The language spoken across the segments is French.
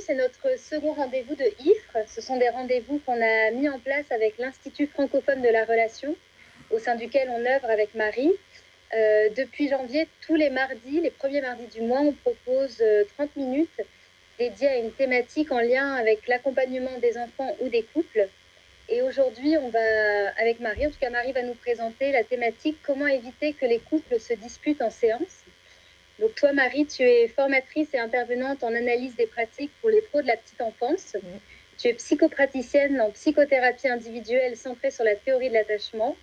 c'est notre second rendez-vous de IFRE. Ce sont des rendez-vous qu'on a mis en place avec l'Institut francophone de la relation, au sein duquel on œuvre avec Marie. Depuis janvier, tous les mardis, les premiers mardis du mois, on propose 30 minutes dédiées à une thématique en lien avec l'accompagnement des enfants ou des couples. Et aujourd'hui, on va, avec Marie, en tout cas Marie va nous présenter la thématique « Comment éviter que les couples se disputent en séance ?» Donc toi, Marie, tu es formatrice et intervenante en analyse des pratiques pour les pros de la petite enfance. Tu es psychopraticienne en psychothérapie individuelle centrée sur la théorie de l'attachement.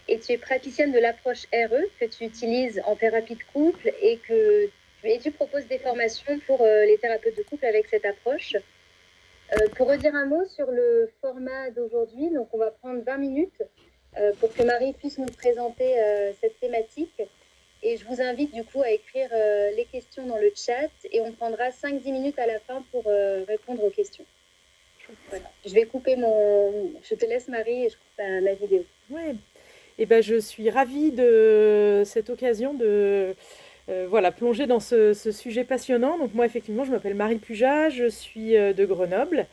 Et tu es praticienne de l'approche RE que tu utilises en thérapie de couple et tu proposes des formations pour les thérapeutes de couple avec cette approche. Pour redire un mot sur le format d'aujourd'hui, donc on va prendre 20 minutes pour que Marie puisse nous présenter cette thématique. Et je vous invite du coup à écrire les questions dans le chat et on prendra 5-10 minutes à la fin pour répondre aux questions. Voilà. Je vais couper Je te laisse Marie et je coupe la vidéo. Oui, et ben, je suis ravie de cette occasion de plonger dans ce sujet passionnant. Donc moi, effectivement, je m'appelle Marie Pujas, je suis de Grenoble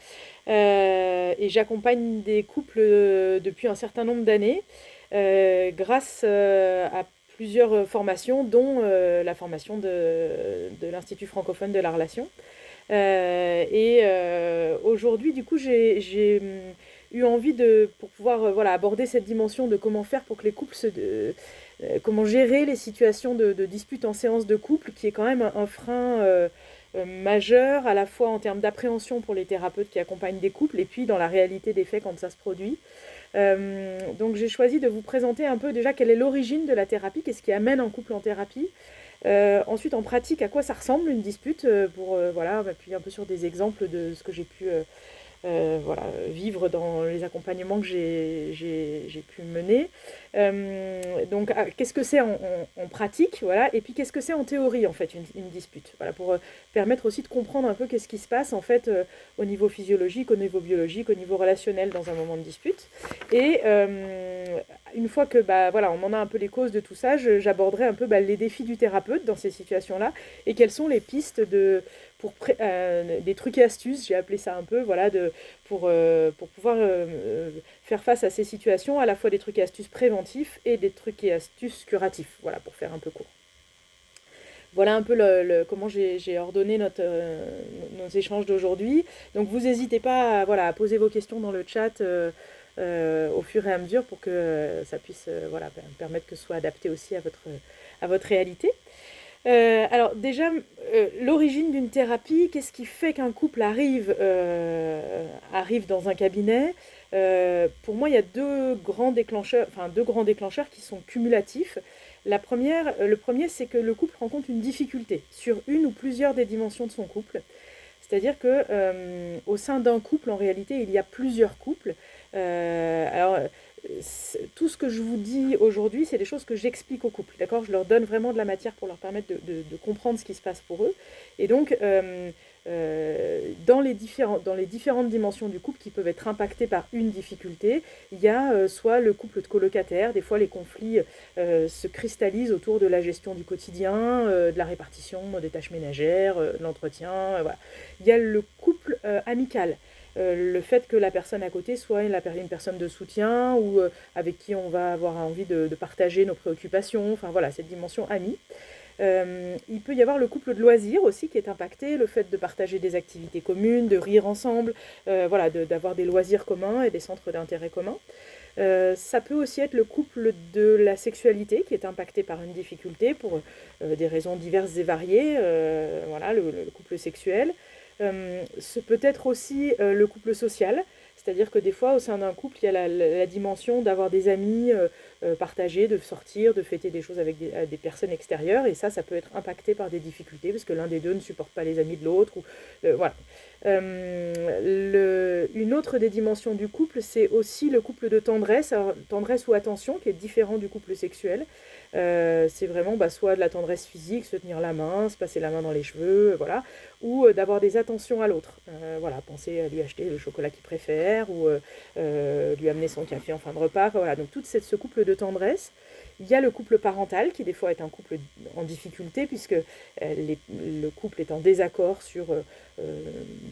et j'accompagne des couples depuis un certain nombre d'années grâce à plusieurs formations, dont la formation de l'Institut francophone de la relation. Aujourd'hui, du coup, j'ai eu envie pour pouvoir aborder cette dimension de comment faire pour que les couples comment gérer les situations de disputes en séance de couple, qui est quand même un frein majeur, à la fois en termes d'appréhension pour les thérapeutes qui accompagnent des couples, et puis dans la réalité des faits quand ça se produit. Donc j'ai choisi de vous présenter un peu déjà quelle est l'origine de la thérapie, qu'est-ce qui amène un couple en thérapie. Ensuite, en pratique, à quoi ça ressemble une dispute, pour appuyer un peu sur des exemples de ce que j'ai pu vivre dans les accompagnements que j'ai pu mener. Donc, qu'est-ce que c'est en pratique, voilà, et puis qu'est-ce que c'est en théorie, en fait, une dispute, voilà, pour permettre aussi de comprendre un peu qu'est-ce qui se passe, en fait, au niveau physiologique, au niveau biologique, au niveau relationnel dans un moment de dispute. Et une fois que on en a un peu les causes de tout ça, j'aborderai un peu les défis du thérapeute dans ces situations-là et quelles sont les pistes des trucs et astuces, j'ai appelé ça un peu, pour pouvoir faire face à ces situations, à la fois des trucs et astuces préventifs et des trucs et astuces curatifs, voilà, pour faire un peu court. Voilà un peu comment j'ai ordonné nos échanges d'aujourd'hui. Donc vous n'hésitez pas à poser vos questions dans le chat au fur et à mesure pour que ça puisse permettre que ce soit adapté aussi à votre réalité. Alors déjà, l'origine d'une thérapie, qu'est-ce qui fait qu'un couple arrive dans un cabinet? Pour moi, il y a deux grands déclencheurs qui sont cumulatifs. Le premier, c'est que le couple rencontre une difficulté sur une ou plusieurs des dimensions de son couple. C'est-à-dire que au sein d'un couple, en réalité, il y a plusieurs couples. Tout ce que je vous dis aujourd'hui, c'est des choses que j'explique aux couples, d'accord ? Je leur donne vraiment de la matière pour leur permettre de comprendre ce qui se passe pour eux. Et donc, dans les différentes dimensions du couple qui peuvent être impactées par une difficulté, il y a soit le couple de colocataires, des fois les conflits se cristallisent autour de la gestion du quotidien, de la répartition des tâches ménagères, de l'entretien, voilà. Il y a le couple amical. Le fait que la personne à côté soit une personne de soutien ou avec qui on va avoir envie de partager nos préoccupations, enfin voilà, cette dimension amie. Il peut y avoir le couple de loisirs aussi qui est impacté, le fait de partager des activités communes, de rire ensemble, d'avoir des loisirs communs et des centres d'intérêt communs. Ça peut aussi être le couple de la sexualité qui est impacté par une difficulté pour des raisons diverses et variées, le couple sexuel. Ce peut être aussi le couple social, c'est-à-dire que des fois, au sein d'un couple, il y a la dimension d'avoir des amis partagés, de sortir, de fêter des choses avec des personnes extérieures, et ça peut être impacté par des difficultés, parce que l'un des deux ne supporte pas les amis de l'autre, voilà. Une autre des dimensions du couple, c'est aussi le couple de tendresse, alors, tendresse ou attention, qui est différent du couple sexuel. C'est vraiment soit de la tendresse physique, se tenir la main, se passer la main dans les cheveux, voilà, ou d'avoir des attentions à l'autre. Penser à lui acheter le chocolat qu'il préfère, ou lui amener son café en fin de repas. Voilà, donc tout ce couple de tendresse. Il y a le couple parental qui des fois est un couple en difficulté puisque le couple est en désaccord sur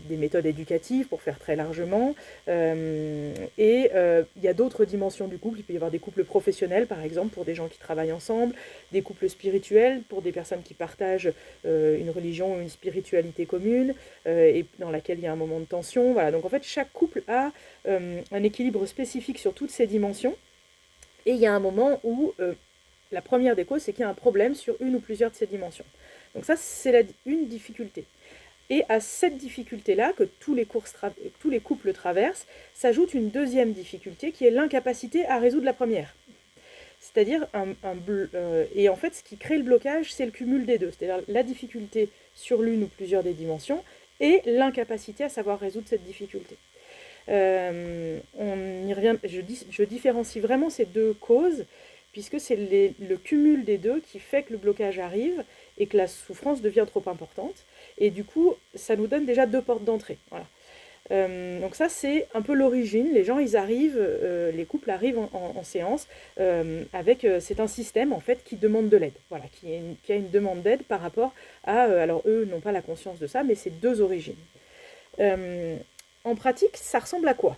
des méthodes éducatives, pour faire très largement. Il y a d'autres dimensions du couple. Il peut y avoir des couples professionnels, par exemple, pour des gens qui travaillent ensemble, des couples spirituels, pour des personnes qui partagent une religion ou une spiritualité commune, et dans laquelle il y a un moment de tension. Voilà. Donc en fait, chaque couple a un équilibre spécifique sur toutes ces dimensions. Et il y a un moment où la première des causes, c'est qu'il y a un problème sur une ou plusieurs de ces dimensions. Donc ça, c'est une difficulté. Et à cette difficulté-là, que tous les couples traversent, s'ajoute une deuxième difficulté qui est l'incapacité à résoudre la première. C'est-à-dire, et en fait, ce qui crée le blocage, c'est le cumul des deux. C'est-à-dire la difficulté sur l'une ou plusieurs des dimensions et l'incapacité à savoir résoudre cette difficulté. On y revient, je différencie vraiment ces deux causes, puisque c'est le cumul des deux qui fait que le blocage arrive et que la souffrance devient trop importante. Et du coup, ça nous donne déjà deux portes d'entrée. Voilà. Donc ça, c'est un peu l'origine. Les gens, les couples arrivent en séance avec... c'est un système, en fait, qui demande de l'aide. Voilà, qui a une demande d'aide par rapport à... alors, eux n'ont pas la conscience de ça, mais c'est deux origines. En pratique, ça ressemble à quoi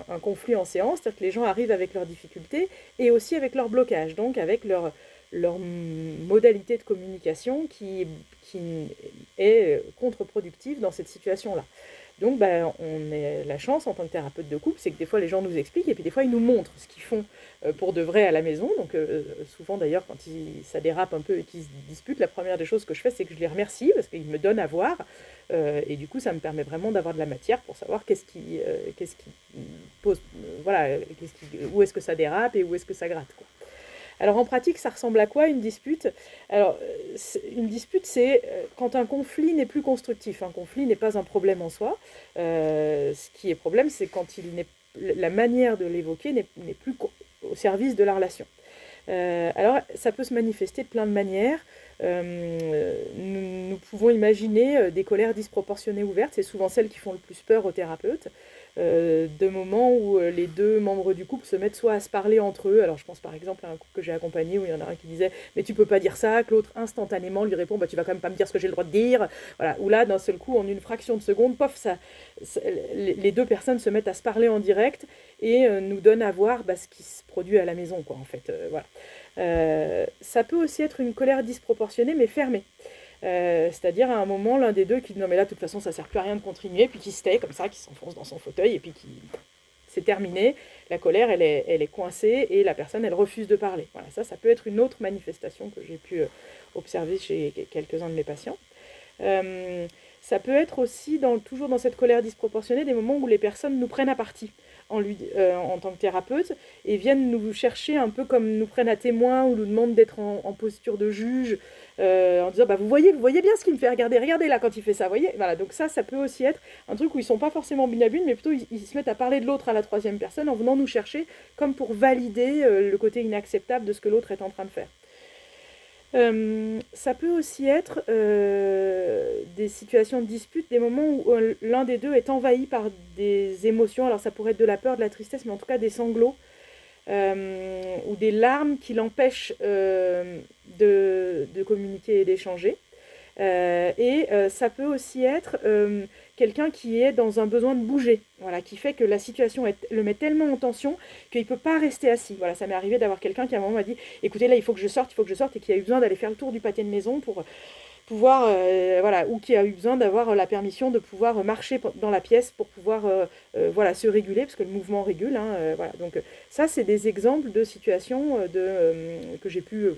un conflit en séance, c'est-à-dire que les gens arrivent avec leurs difficultés et aussi avec leurs blocages, donc avec leur modalité de communication qui est contre-productive dans cette situation-là. Donc, on a la chance en tant que thérapeute de couple, c'est que des fois les gens nous expliquent et puis des fois ils nous montrent ce qu'ils font pour de vrai à la maison. Donc, souvent d'ailleurs, quand ça dérape un peu et qu'ils se disputent, la première des choses que je fais, c'est que je les remercie parce qu'ils me donnent à voir. Et du coup, ça me permet vraiment d'avoir de la matière pour savoir qu'est-ce qui pose, voilà, où est-ce que ça dérape et où est-ce que ça gratte, quoi. Alors en pratique, ça ressemble à quoi une dispute? Alors une dispute, c'est quand un conflit n'est plus constructif. Un conflit n'est pas un problème en soi. Ce qui est problème, c'est quand la manière de l'évoquer n'est plus au service de la relation. Alors ça peut se manifester de plein de manières. Nous pouvons imaginer des colères disproportionnées ouvertes. C'est souvent celles qui font le plus peur aux thérapeutes. De moments où les deux membres du couple se mettent soit à se parler entre eux. Alors je pense par exemple à un couple que j'ai accompagné où il y en a un qui disait « mais tu peux pas dire ça », que l'autre instantanément lui répond « bah tu vas quand même pas me dire ce que j'ai le droit de dire ». Voilà, où là d'un seul coup en une fraction de seconde, pof, les deux personnes se mettent à se parler en direct et nous donnent à voir ce qui se produit à la maison, quoi, en fait. Voilà. Ça peut aussi être une colère disproportionnée mais fermée. C'est-à-dire à un moment l'un des deux qui dit non mais là de toute façon ça sert plus à rien de continuer, puis qui se tait comme ça, qui s'enfonce dans son fauteuil et puis c'est terminé, la colère elle est coincée et la personne elle refuse de parler. Voilà, ça peut être une autre manifestation que j'ai pu observer chez quelques-uns de mes patients. Ça peut être aussi, toujours dans cette colère disproportionnée, des moments où les personnes nous prennent à partie en tant que thérapeute et viennent nous chercher un peu comme nous prennent à témoin ou nous demandent d'être en posture de juge en disant vous voyez bien ce qu'il me fait, regardez là quand il fait ça, voyez. Voilà, donc ça peut aussi être un truc où ils sont pas forcément bin à bin, mais plutôt ils se mettent à parler de l'autre à la troisième personne en venant nous chercher comme pour valider le côté inacceptable de ce que l'autre est en train de faire. Ça peut aussi être des situations de dispute, des moments où l'un des deux est envahi par des émotions. Alors ça pourrait être de la peur, de la tristesse, mais en tout cas des sanglots ou des larmes qui l'empêchent de communiquer et d'échanger. Ça peut aussi être quelqu'un qui est dans un besoin de bouger, voilà, qui fait que la situation le met tellement en tension qu'il ne peut pas rester assis. Voilà, ça m'est arrivé d'avoir quelqu'un qui à un moment m'a dit « écoutez, là, il faut que je sorte », et qui a eu besoin d'aller faire le tour du pâté de maison pour pouvoir, voilà, ou qui a eu besoin d'avoir la permission de pouvoir marcher dans la pièce pour pouvoir voilà, se réguler, parce que le mouvement régule. Voilà. Donc ça, c'est des exemples de situations que j'ai pu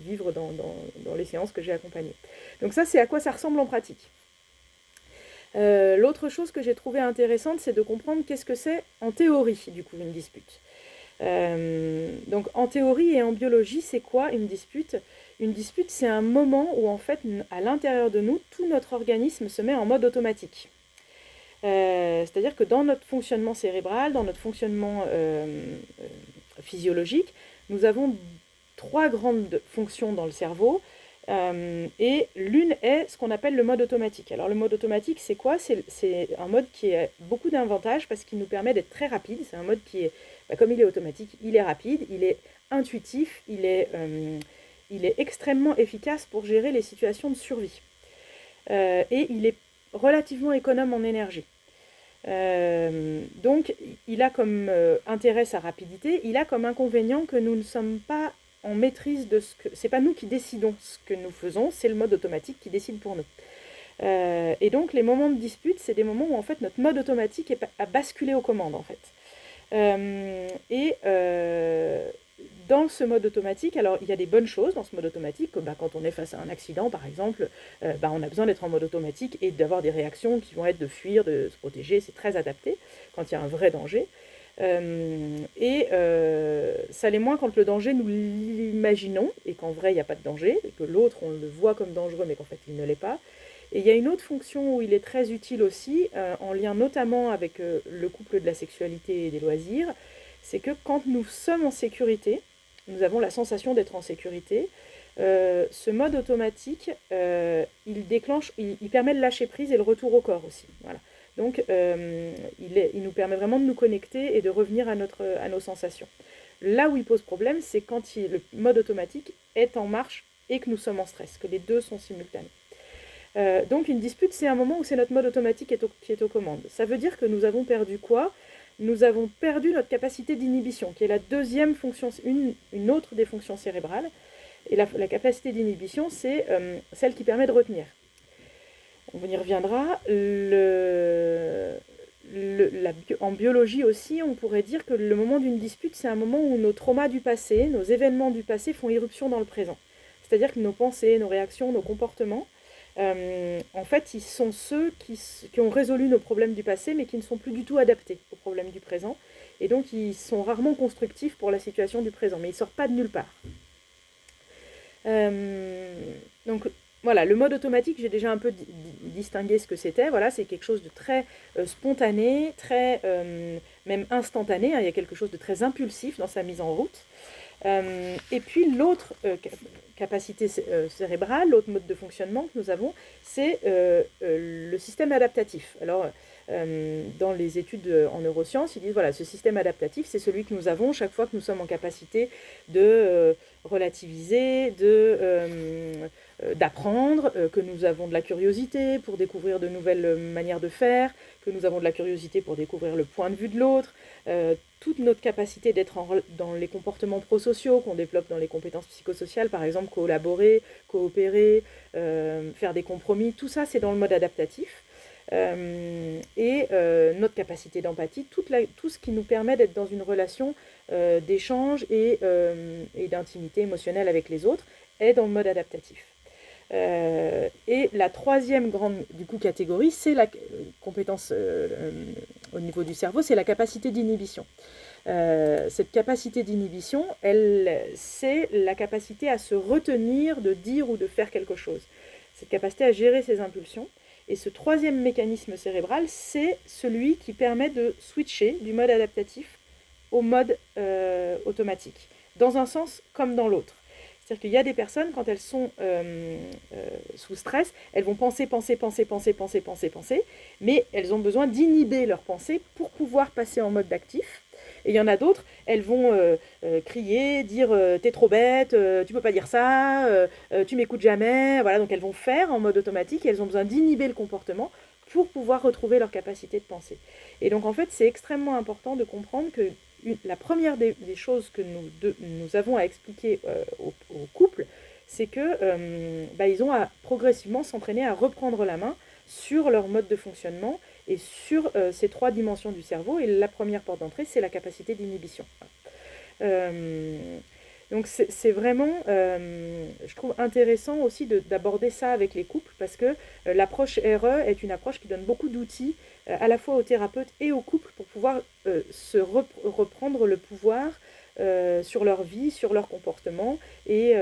vivre dans les séances que j'ai accompagnées. Donc ça, c'est à quoi ça ressemble en pratique. L'autre chose que j'ai trouvée intéressante, c'est de comprendre qu'est-ce que c'est en théorie, du coup, une dispute. Donc en théorie et en biologie, c'est quoi une dispute ? Une dispute, c'est un moment où en fait, à l'intérieur de nous, tout notre organisme se met en mode automatique. C'est-à-dire que dans notre fonctionnement cérébral, dans notre fonctionnement physiologique, nous avons 3 grandes fonctions dans le cerveau. Et l'une est ce qu'on appelle le mode automatique. Alors le mode automatique, c'est quoi ? C'est un mode qui a beaucoup d'avantages parce qu'il nous permet d'être très rapide. C'est un mode qui est, comme il est automatique, il est rapide, il est intuitif, il est extrêmement efficace pour gérer les situations de survie. Et il est relativement économe en énergie. Donc, il a comme intérêt sa rapidité, il a comme inconvénient que nous ne sommes pas en maîtrise de ce que... C'est pas nous qui décidons ce que nous faisons, c'est le mode automatique qui décide pour nous. Et donc, les moments de dispute, c'est des moments où en fait notre mode automatique a basculé aux commandes en fait. Dans ce mode automatique, alors il y a des bonnes choses dans ce mode automatique, comme quand on est face à un accident par exemple, on a besoin d'être en mode automatique et d'avoir des réactions qui vont être de fuir, de se protéger, c'est très adapté quand il y a un vrai danger. Ça l'est moins quand le danger nous l'imaginons et qu'en vrai il n'y a pas de danger, et que l'autre on le voit comme dangereux mais qu'en fait il ne l'est pas. Et il y a une autre fonction où il est très utile aussi, en lien notamment avec le couple de la sexualité et des loisirs, c'est que quand nous sommes en sécurité, nous avons la sensation d'être en sécurité, ce mode automatique, il permet le lâcher prise et le retour au corps aussi. Voilà. Donc il nous permet vraiment de nous connecter et de revenir à nos sensations. Là où il pose problème, c'est quand le mode automatique est en marche et que nous sommes en stress, que les deux sont simultanés. Donc une dispute, c'est un moment où c'est notre mode automatique qui est aux commandes. Ça veut dire que nous avons perdu quoi ? Nous avons perdu notre capacité d'inhibition, qui est la deuxième fonction, une autre des fonctions cérébrales. Et la capacité d'inhibition, c'est celle qui permet de retenir. On y reviendra. En biologie aussi, on pourrait dire que le moment d'une dispute, c'est un moment où nos traumas du passé, nos événements du passé font irruption dans le présent. C'est-à-dire que nos pensées, nos réactions, nos comportements, en fait, ils sont ceux qui ont résolu nos problèmes du passé, mais qui ne sont plus du tout adaptés aux problèmes du présent. Et donc, ils sont rarement constructifs pour la situation du présent, mais ils ne sortent pas de nulle part. Donc, voilà, le mode automatique, j'ai déjà un peu distingué ce que c'était. Voilà, c'est quelque chose de très spontané, très même instantané. Hein, il y a quelque chose de très impulsif dans sa mise en route. Et puis l'autre capacité cérébrale, l'autre mode de fonctionnement que nous avons, c'est le système adaptatif. Alors, dans les études en neurosciences, ils disent, voilà, ce système adaptatif, c'est celui que nous avons chaque fois que nous sommes en capacité de relativiser, d'apprendre, que nous avons de la curiosité pour découvrir de nouvelles manières de faire, que nous avons de la curiosité pour découvrir le point de vue de l'autre, toute notre capacité d'être dans les comportements prosociaux qu'on développe dans les compétences psychosociales, par exemple collaborer, coopérer, faire des compromis, tout ça c'est dans le mode adaptatif. Notre capacité d'empathie, tout ce qui nous permet d'être dans une relation d'échange et d'intimité émotionnelle avec les autres est dans le mode adaptatif. Et la troisième grande catégorie, c'est la compétence au niveau du cerveau, c'est la capacité d'inhibition. Cette capacité d'inhibition, c'est la capacité à se retenir de dire ou de faire quelque chose. Cette capacité à gérer ses impulsions. Et ce troisième mécanisme cérébral, c'est celui qui permet de switcher du mode adaptatif au mode automatique, dans un sens comme dans l'autre. C'est-à-dire qu'il y a des personnes, quand elles sont sous stress, elles vont penser, mais elles ont besoin d'inhiber leurs pensées pour pouvoir passer en mode actif. Et il y en a d'autres, elles vont crier, dire t'es trop bête, tu peux pas dire ça, tu m'écoutes jamais. Voilà, donc elles vont faire en mode automatique et elles ont besoin d'inhiber le comportement pour pouvoir retrouver leur capacité de penser. Et donc en fait, c'est extrêmement important de comprendre que la première des choses que nous avons à expliquer au couple, c'est qu'ils ont à progressivement s'entraîner à reprendre la main sur leur mode de fonctionnement et sur ces trois dimensions du cerveau. Et la première porte d'entrée, c'est la capacité d'inhibition. Donc c'est vraiment, je trouve intéressant aussi d'aborder ça avec les couples, parce que l'approche RE est une approche qui donne beaucoup d'outils à la fois aux thérapeutes et aux couples pour pouvoir reprendre le pouvoir sur leur vie, sur leur comportement et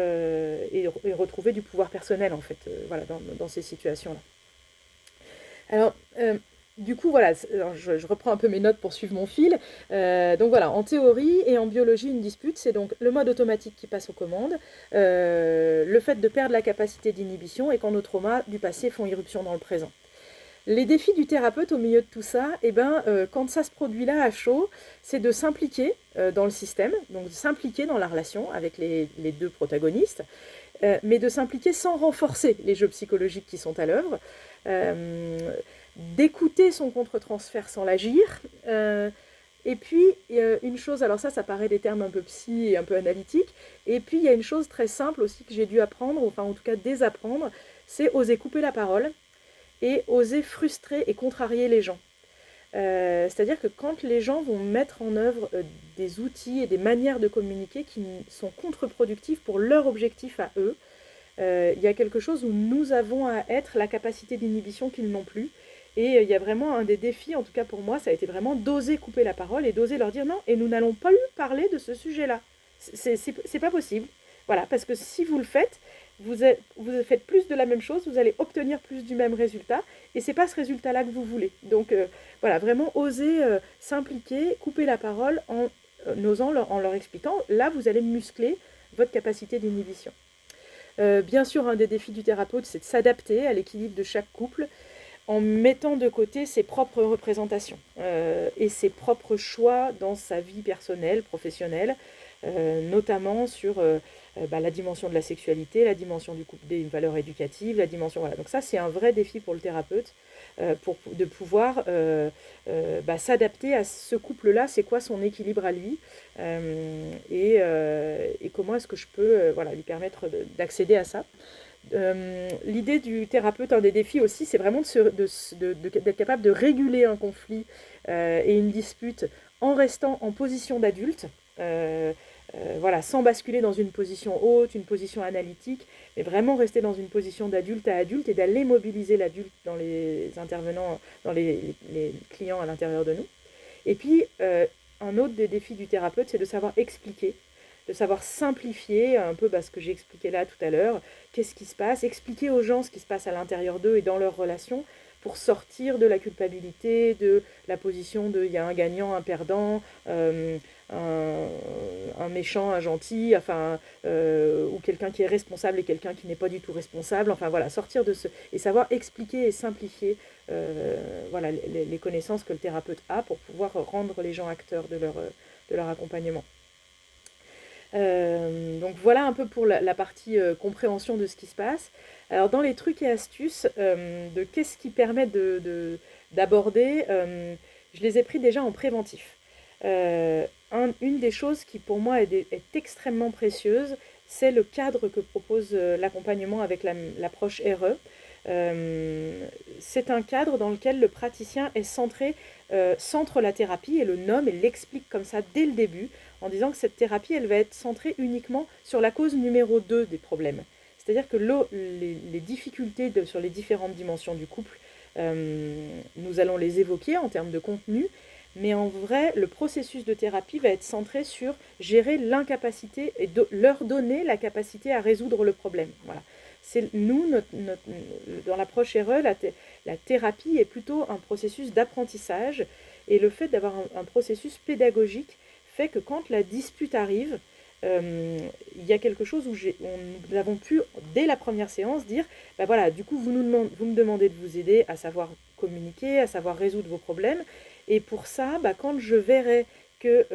retrouver du pouvoir personnel en fait, voilà, dans ces situations-là. Alors, du coup, voilà, je reprends un peu mes notes pour suivre mon fil. Donc voilà, en théorie et en biologie, une dispute, c'est donc le mode automatique qui passe aux commandes, le fait de perdre la capacité d'inhibition et quand nos traumas du passé font irruption dans le présent. Les défis du thérapeute au milieu de tout ça, quand ça se produit là à chaud, c'est de s'impliquer dans le système, donc de s'impliquer dans la relation avec les deux protagonistes, mais de s'impliquer sans renforcer les jeux psychologiques qui sont à l'œuvre, euh, d'écouter son contre-transfert sans l'agir, et puis, une chose, alors ça paraît des termes un peu psy et un peu analytiques, et puis il y a une chose très simple aussi que j'ai dû apprendre, enfin en tout cas désapprendre, c'est oser couper la parole et oser frustrer et contrarier les gens. C'est-à-dire que quand les gens vont mettre en œuvre des outils et des manières de communiquer qui sont contre-productifs pour leur objectif à eux, il y a quelque chose où nous avons à être la capacité d'inhibition qu'ils n'ont plus. Et il y a vraiment un des défis, en tout cas pour moi, ça a été vraiment d'oser couper la parole et d'oser leur dire non, et nous n'allons pas parler de ce sujet-là. C'est pas possible. Voilà, parce que si vous le faites, vous faites plus de la même chose, vous allez obtenir plus du même résultat, et c'est pas ce résultat-là que vous voulez. Donc voilà, vraiment oser s'impliquer, couper la parole en leur expliquant, là vous allez muscler votre capacité d'inhibition. Bien sûr, un des défis du thérapeute, c'est de s'adapter à l'équilibre de chaque couple en mettant de côté ses propres représentations et ses propres choix dans sa vie personnelle, professionnelle, notamment sur la dimension de la sexualité, la dimension du couple, des valeurs éducatives, la dimension... Voilà. Donc ça, c'est un vrai défi pour le thérapeute, de pouvoir s'adapter à ce couple-là, c'est quoi son équilibre à lui, et comment est-ce que je peux lui permettre d'accéder à ça. L'idée du thérapeute, un des défis aussi, c'est vraiment d'être capable de réguler un conflit et une dispute en restant en position d'adulte, sans basculer dans une position haute, une position analytique, mais vraiment rester dans une position d'adulte à adulte et d'aller mobiliser l'adulte dans les intervenants, dans les clients à l'intérieur de nous. Et puis, un autre des défis du thérapeute, c'est de savoir expliquer, de savoir simplifier un peu ce que j'ai expliqué là tout à l'heure, qu'est-ce qui se passe, expliquer aux gens ce qui se passe à l'intérieur d'eux et dans leurs relations pour sortir de la culpabilité, de la position de il y a un gagnant, un perdant, un méchant, un gentil, ou quelqu'un qui est responsable et quelqu'un qui n'est pas du tout responsable, sortir de ce... et savoir expliquer et simplifier les connaissances que le thérapeute a pour pouvoir rendre les gens acteurs de leur accompagnement. Donc voilà un peu pour la partie compréhension de ce qui se passe. Alors dans les trucs et astuces de qu'est-ce qui permet d'aborder, je les ai pris déjà en préventif. Une des choses qui pour moi est extrêmement précieuse, c'est le cadre que propose l'accompagnement avec l'approche RE. C'est un cadre dans lequel le praticien est centre la thérapie et le nomme et l'explique comme ça dès le début, en disant que cette thérapie, elle va être centrée uniquement sur la cause numéro 2 des problèmes. C'est-à-dire que les difficultés sur les différentes dimensions du couple, nous allons les évoquer en termes de contenu, mais en vrai, le processus de thérapie va être centré sur gérer l'incapacité et leur donner la capacité à résoudre le problème. Voilà. C'est nous, dans l'approche RE, la thérapie est plutôt un processus d'apprentissage, et le fait d'avoir un processus pédagogique fait que quand la dispute arrive, il y a quelque chose où nous avons pu, dès la première séance, dire du coup, vous me demandez de vous aider à savoir communiquer, à savoir résoudre vos problèmes, et pour ça, quand je verrai que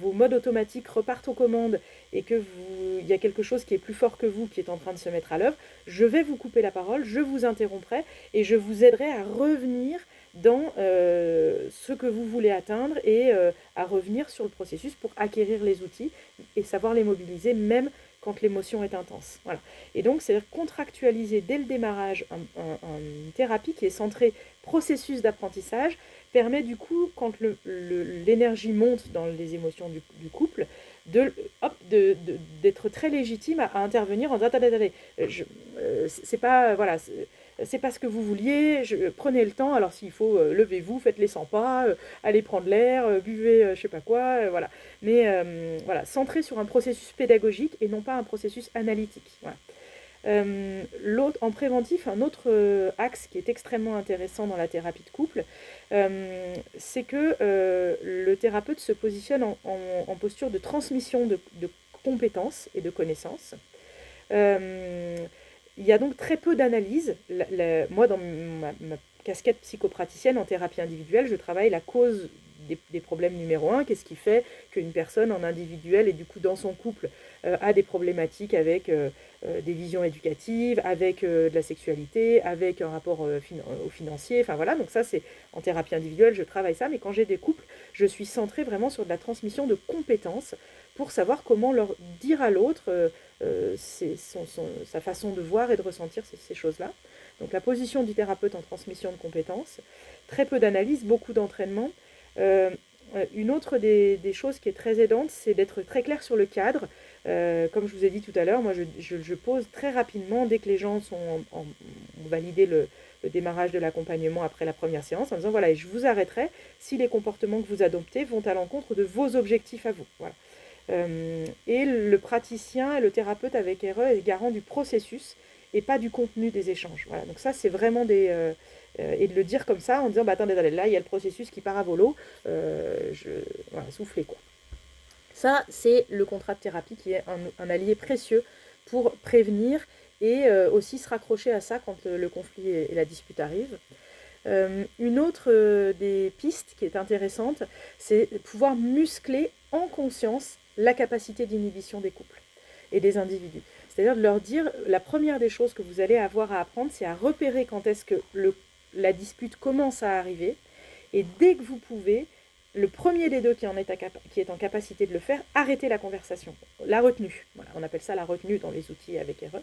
vos modes automatiques repartent aux commandes et qu'il y a quelque chose qui est plus fort que vous qui est en train de se mettre à l'œuvre, je vais vous couper la parole, je vous interromprai et je vous aiderai à revenir dans ce que vous voulez atteindre et à revenir sur le processus pour acquérir les outils et savoir les mobiliser même quand l'émotion est intense. Voilà. Et donc, c'est contractualiser dès le démarrage une thérapie qui est centrée processus d'apprentissage, permet du coup, quand l'énergie monte dans les émotions du couple, d'être très légitime à intervenir en disant attendez, c'est pas c'est pas ce que vous vouliez, prenez le temps, alors s'il faut, levez-vous, faites les 100 pas, allez prendre l'air, buvez je sais pas quoi, voilà. Mais centré sur un processus pédagogique et non pas un processus analytique. Voilà. En préventif, un autre axe qui est extrêmement intéressant dans la thérapie de couple, c'est que le thérapeute se positionne en posture de transmission de compétences et de connaissances. Il y a donc très peu d'analyse. Moi, dans ma casquette psychopraticienne en thérapie individuelle, je travaille la cause des problèmes numéro un. Qu'est-ce qui fait qu'une personne en individuel et du coup dans son couple a des problématiques avec des visions éducatives, avec de la sexualité, avec un rapport au financier, enfin voilà, donc ça c'est en thérapie individuelle, je travaille ça, mais quand j'ai des couples, je suis centrée vraiment sur de la transmission de compétences pour savoir comment leur dire à l'autre sa façon de voir et de ressentir ces choses-là. Donc la position du thérapeute en transmission de compétences, très peu d'analyse, beaucoup d'entraînement. Une autre des choses qui est très aidante, c'est d'être très clair sur le cadre. Comme je vous ai dit tout à l'heure, moi je pose très rapidement, dès que les gens ont validé le démarrage de l'accompagnement après la première séance, en disant voilà, et je vous arrêterai si les comportements que vous adoptez vont à l'encontre de vos objectifs à vous. Voilà. Et le praticien et le thérapeute avec RE est garant du processus et pas du contenu des échanges. Voilà. Donc ça, c'est vraiment et de le dire comme ça, en disant, bah, attendez, là, il y a le processus qui part à volo, voilà, soufflez, quoi. Ça, c'est le contrat de thérapie qui est un allié précieux pour prévenir et aussi se raccrocher à ça quand le conflit et la dispute arrivent. Une autre des pistes qui est intéressante, c'est pouvoir muscler en conscience la capacité d'inhibition des couples et des individus. C'est-à-dire de leur dire, la première des choses que vous allez avoir à apprendre, c'est à repérer quand est-ce que la dispute commence à arriver, et dès que vous pouvez, le premier des deux qui est en capacité de le faire, arrêtez la conversation, la retenue. Voilà, on appelle ça la retenue dans les outils avec RE,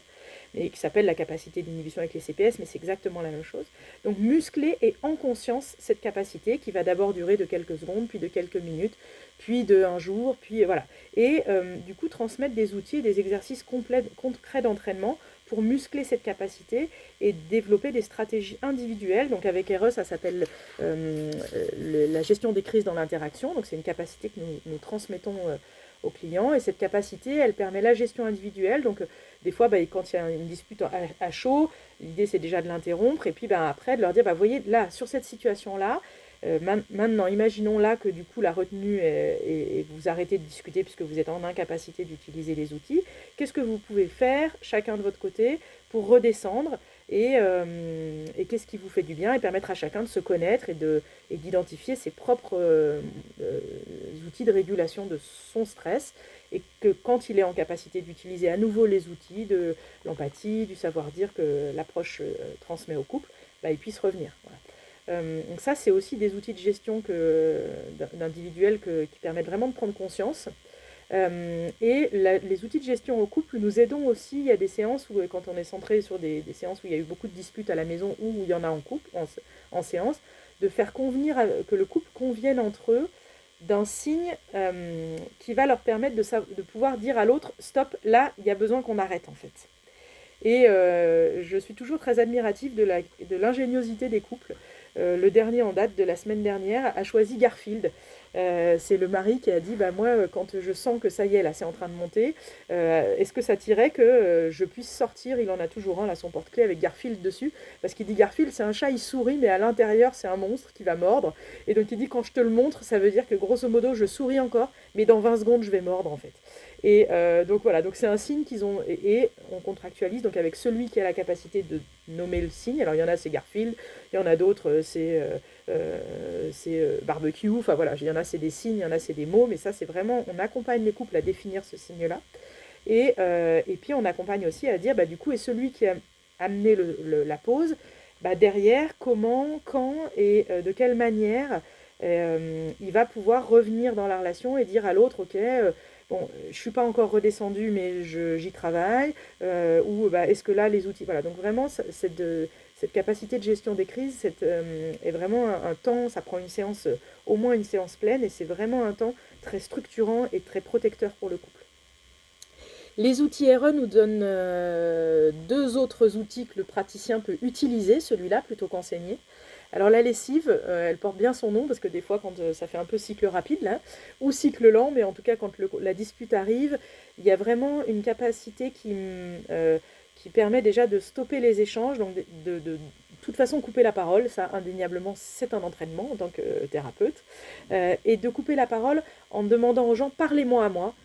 et qui s'appelle la capacité d'inhibition avec les CPS, mais c'est exactement la même chose. Donc muscler et en conscience cette capacité qui va d'abord durer de quelques secondes, puis de quelques minutes, puis de un jour, puis voilà. Et du coup transmettre des outils et des exercices concrets d'entraînement pour muscler cette capacité et développer des stratégies individuelles. Donc avec RE, ça s'appelle la gestion des crises dans l'interaction. Donc c'est une capacité que nous transmettons aux clients. Et cette capacité, elle permet la gestion individuelle. Donc des fois, quand il y a une dispute à chaud, l'idée c'est déjà de l'interrompre. Et puis après, de leur dire, voyez, là, sur cette situation-là, maintenant, imaginons là que du coup la retenue et vous arrêtez de discuter puisque vous êtes en incapacité d'utiliser les outils. Qu'est-ce que vous pouvez faire, chacun de votre côté, pour redescendre et qu'est-ce qui vous fait du bien et permettre à chacun de se connaître et d'identifier ses propres outils de régulation de son stress et que quand il est en capacité d'utiliser à nouveau les outils de l'empathie, du savoir-dire que l'approche transmet au couple, il puisse revenir. Voilà. Donc ça, c'est aussi des outils de gestion d'individuels qui permettent vraiment de prendre conscience. Et les outils de gestion au couple, nous aidons aussi. Il y a des séances où, quand on est centré sur des séances où il y a eu beaucoup de disputes à la maison ou où il y en a en couple, en séance, de faire convenir que le couple convienne entre eux d'un signe qui va leur permettre de pouvoir dire à l'autre « stop, là, il y a besoin qu'on arrête en fait ». Et je suis toujours très admirative de l'ingéniosité des couples. Le dernier en date de la semaine dernière a choisi Garfield. C'est le mari qui a dit moi, quand je sens que ça y est, là, c'est en train de monter, est-ce que ça t'irait que je puisse sortir, il en a toujours un, là, son porte-clés avec Garfield dessus, parce qu'il dit Garfield, c'est un chat, il sourit, mais à l'intérieur, c'est un monstre qui va mordre. Et donc il dit, quand je te le montre, ça veut dire que grosso modo, je souris encore, mais dans 20 secondes, je vais mordre en fait. Et donc voilà, donc c'est un signe qu'ils ont, et on contractualise donc avec celui qui a la capacité de nommer le signe. Alors il y en a, c'est Garfield, il y en a d'autres, c'est barbecue, enfin voilà, il y en a, c'est des signes, il y en a, c'est des mots, mais ça, c'est vraiment, on accompagne les couples à définir ce signe-là. Et puis on accompagne aussi à dire, du coup, et celui qui a amené la pause, derrière, comment, quand et de quelle manière il va pouvoir revenir dans la relation et dire à l'autre, ok, bon, je suis pas encore redescendue, mais j'y travaille, ou est-ce que là, les outils... Voilà, donc vraiment, cette capacité de gestion des crises est vraiment un temps, ça prend une séance, au moins une séance pleine, et c'est vraiment un temps très structurant et très protecteur pour le couple. Les outils RE nous donnent deux autres outils que le praticien peut utiliser, celui-là plutôt qu'enseigner. Alors la lessive, elle porte bien son nom parce que des fois quand ça fait un peu cycle rapide là, ou cycle lent, mais en tout cas quand la dispute arrive, il y a vraiment une capacité qui permet déjà de stopper les échanges, donc de toute façon couper la parole, ça indéniablement c'est un entraînement en tant que thérapeute, et de couper la parole en demandant aux gens parlez-moi à moi.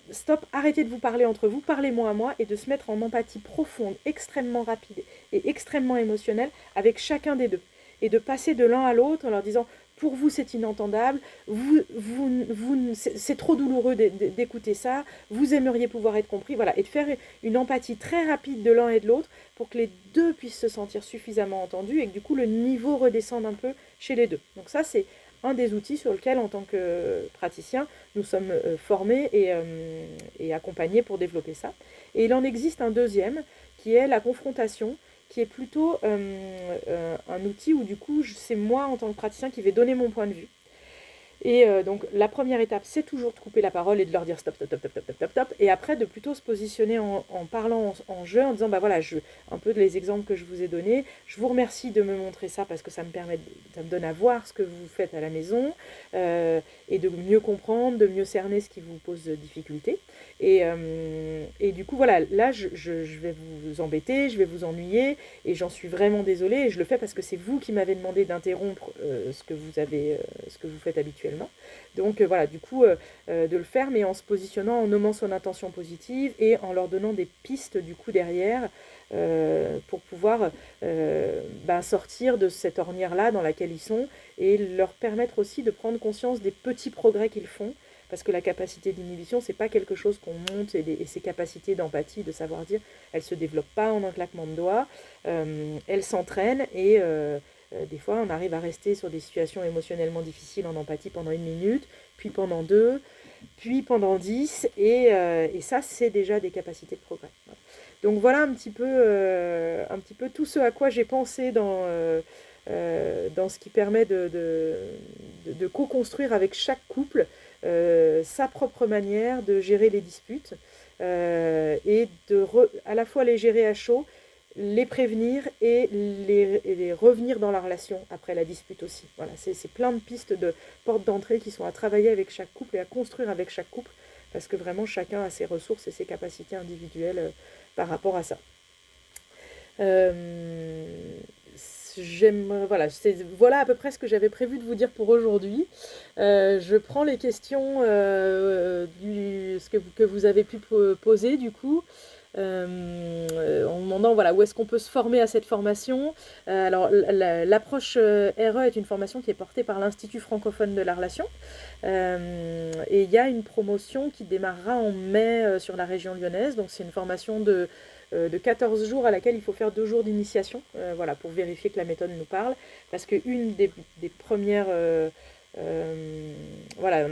Stop, arrêtez de vous parler entre vous, parlez-moi à moi, et de se mettre en empathie profonde, extrêmement rapide et extrêmement émotionnelle avec chacun des deux. et de passer de l'un à l'autre en leur disant pour vous c'est inentendable, c'est trop douloureux d'écouter ça, vous aimeriez pouvoir être compris, voilà, et de faire une empathie très rapide de l'un et de l'autre pour que les deux puissent se sentir suffisamment entendus et que du coup le niveau redescende un peu chez les deux. Donc ça c'est un des outils sur lequel en tant que praticien nous sommes formés et accompagnés pour développer ça. Et il en existe un deuxième qui est la confrontation, qui est plutôt un outil où du coup c'est moi en tant que praticien qui vais donner mon point de vue. Et donc la première étape, c'est toujours de couper la parole et de leur dire stop, stop, stop, stop, stop, stop, stop. Et après de plutôt se positionner en parlant en jeu, en disant bah voilà, un peu les exemples que je vous ai donnés. Je vous remercie de me montrer ça parce que ça me donne à voir ce que vous faites à la maison et de mieux comprendre, de mieux cerner ce qui vous pose difficulté. Et du coup voilà, là je vais vous embêter, je vais vous ennuyer et j'en suis vraiment désolée. Et je le fais parce que c'est vous qui m'avez demandé d'interrompre ce que vous faites habituellement. Donc voilà, du coup, de le faire, mais en se positionnant, en nommant son intention positive et en leur donnant des pistes du coup derrière pour pouvoir sortir de cette ornière-là dans laquelle ils sont et leur permettre aussi de prendre conscience des petits progrès qu'ils font. Parce que la capacité d'inhibition, c'est pas quelque chose qu'on monte et ces capacités d'empathie, de savoir dire, elles ne se développent pas en un claquement de doigts, elles s'entraînent et des fois, on arrive à rester sur des situations émotionnellement difficiles en empathie pendant 1 minute, puis pendant 2, puis pendant 10, et ça, c'est déjà des capacités de progrès. Voilà. Donc voilà un petit peu tout ce à quoi j'ai pensé dans ce qui permet de co-construire avec chaque couple sa propre manière de gérer les disputes et à la fois les gérer à chaud, les prévenir et les revenir dans la relation après la dispute aussi. Voilà, c'est plein de pistes de portes d'entrée qui sont à travailler avec chaque couple et à construire avec chaque couple, parce que vraiment chacun a ses ressources et ses capacités individuelles par rapport à ça. Voilà à peu près ce que j'avais prévu de vous dire pour aujourd'hui. Je prends les questions que vous avez pu poser du coup. En me demandant voilà, où est-ce qu'on peut se former à cette formation. Alors l'approche RE est une formation qui est portée par l'Institut francophone de la relation et il y a une promotion qui démarrera en mai sur la région lyonnaise, donc c'est une formation de 14 jours à laquelle il faut faire 2 jours d'initiation voilà, pour vérifier que la méthode nous parle, parce qu'une des premières voilà,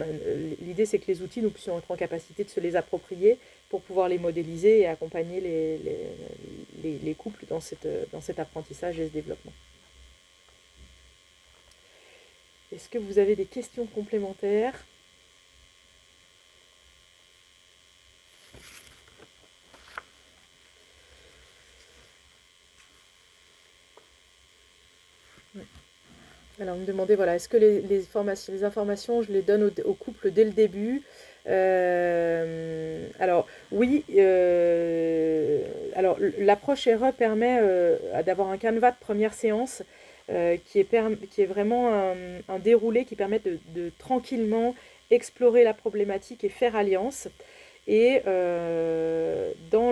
l'idée c'est que les outils, nous puissions être en capacité de se les approprier pour pouvoir les modéliser et accompagner les couples dans cet apprentissage et ce développement. Est-ce que vous avez des questions complémentaires ? Alors, on me demandait, voilà, est-ce que les informations, je les donne au couple dès le début ? Alors, oui. Alors, l'approche RE permet d'avoir un canevas de première séance qui est vraiment un déroulé qui permet de tranquillement explorer la problématique et faire alliance. Et dans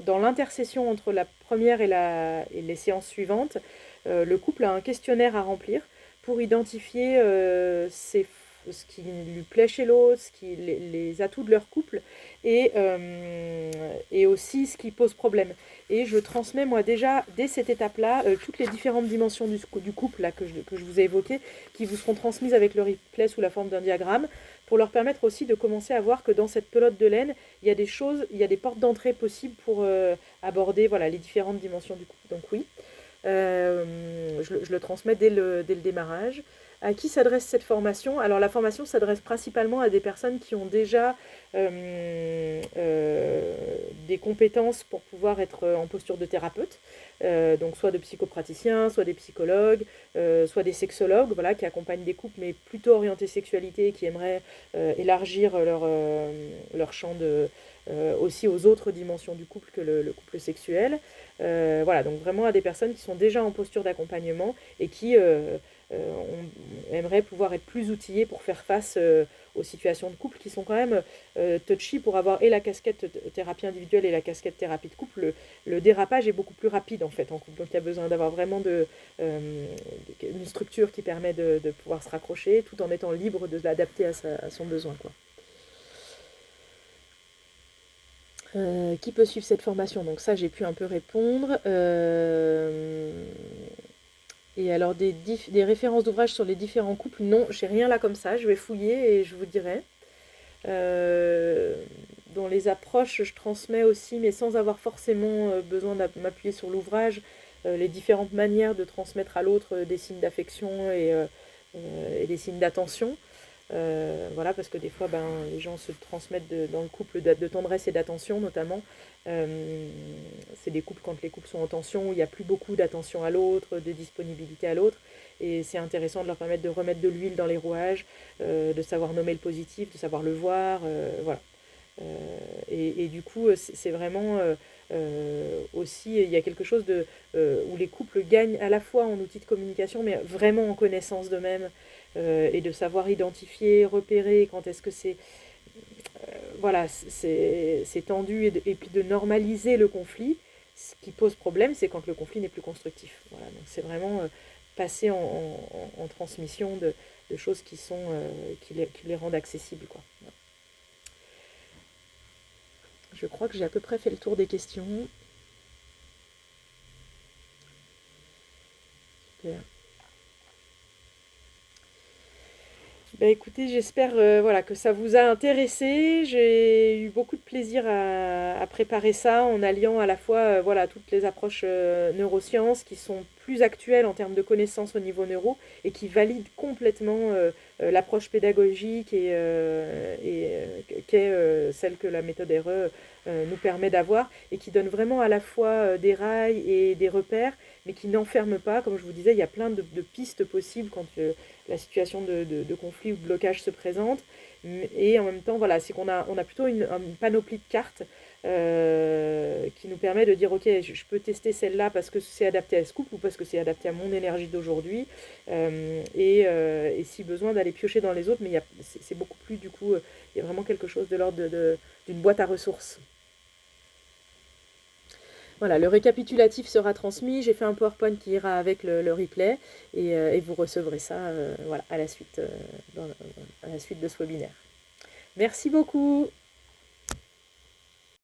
l'intercession entre la première et les séances suivantes, le couple a un questionnaire à remplir pour identifier ce qui lui plaît chez l'autre, les atouts de leur couple et aussi ce qui pose problème. Et je transmets moi déjà dès cette étape-là toutes les différentes dimensions du couple là, que je vous ai évoquées, qui vous seront transmises avec le replay sous la forme d'un diagramme, pour leur permettre aussi de commencer à voir que dans cette pelote de laine, il y a des portes d'entrée possibles pour aborder voilà, les différentes dimensions du couple. Donc oui. Je le transmets dès le démarrage. À qui s'adresse cette formation ? Alors la formation s'adresse principalement à des personnes qui ont déjà des compétences pour pouvoir être en posture de thérapeute, donc soit de psychopraticiens, soit des psychologues, soit des sexologues, voilà, qui accompagnent des couples mais plutôt orientés sexualité, qui aimeraient élargir leur champ aussi aux autres dimensions du couple que le couple sexuel. Voilà, donc vraiment à des personnes qui sont déjà en posture d'accompagnement et qui aimerait pouvoir être plus outillé pour faire face aux situations de couple qui sont quand même touchy pour avoir et la casquette thérapie individuelle et la casquette thérapie de couple. Le dérapage est beaucoup plus rapide en fait en couple. Donc il y a besoin d'avoir vraiment une structure qui permet de pouvoir se raccrocher tout en étant libre de l'adapter à son besoin, quoi. Qui peut suivre cette formation? Donc ça, j'ai pu un peu répondre. Et alors, des références d'ouvrages sur les différents couples? Non, j'ai rien là comme ça. Je vais fouiller et je vous dirai. Dans les approches, je transmets aussi, mais sans avoir forcément besoin de m'appuyer sur l'ouvrage, les différentes manières de transmettre à l'autre des signes d'affection et des signes d'attention. Voilà, parce que des fois, les gens se transmettent dans le couple de tendresse et d'attention, notamment. C'est des couples, quand les couples sont en tension, où il n'y a plus beaucoup d'attention à l'autre, de disponibilité à l'autre. Et c'est intéressant de leur permettre de remettre de l'huile dans les rouages, de savoir nommer le positif, de savoir le voir. Voilà. Et du coup, c'est vraiment aussi, il y a quelque chose où les couples gagnent à la fois en outils de communication, mais vraiment en connaissance d'eux-mêmes, et de savoir identifier, repérer quand est-ce que voilà, c'est tendu, et puis de normaliser le conflit. Ce qui pose problème, c'est quand le conflit n'est plus constructif. Voilà, donc c'est vraiment passer en transmission de choses qui les rendent accessibles, quoi. Voilà. Je crois que j'ai à peu près fait le tour des questions. Super. Écoutez, j'espère voilà, que ça vous a intéressé. J'ai eu beaucoup de plaisir à préparer ça en alliant à la fois voilà, toutes les approches neurosciences qui sont plus actuelles en termes de connaissances au niveau neuro et qui valident complètement l'approche pédagogique qu'est celle que la méthode RE nous permet d'avoir et qui donne vraiment à la fois des rails et des repères, mais qui n'enferme pas. Comme je vous disais, il y a plein de pistes possibles quand la situation de conflit ou de blocage se présente. Et en même temps, voilà, c'est qu'on a plutôt une panoplie de cartes qui nous permet de dire, ok, je peux tester celle-là parce que c'est adapté à ce couple ou parce que c'est adapté à mon énergie d'aujourd'hui. Et si besoin d'aller piocher dans les autres, mais c'est beaucoup plus, du coup, il y a vraiment quelque chose de l'ordre d'une boîte à ressources. Voilà, le récapitulatif sera transmis. J'ai fait un PowerPoint qui ira avec le replay et vous recevrez ça voilà, à la suite de ce webinaire. Merci beaucoup.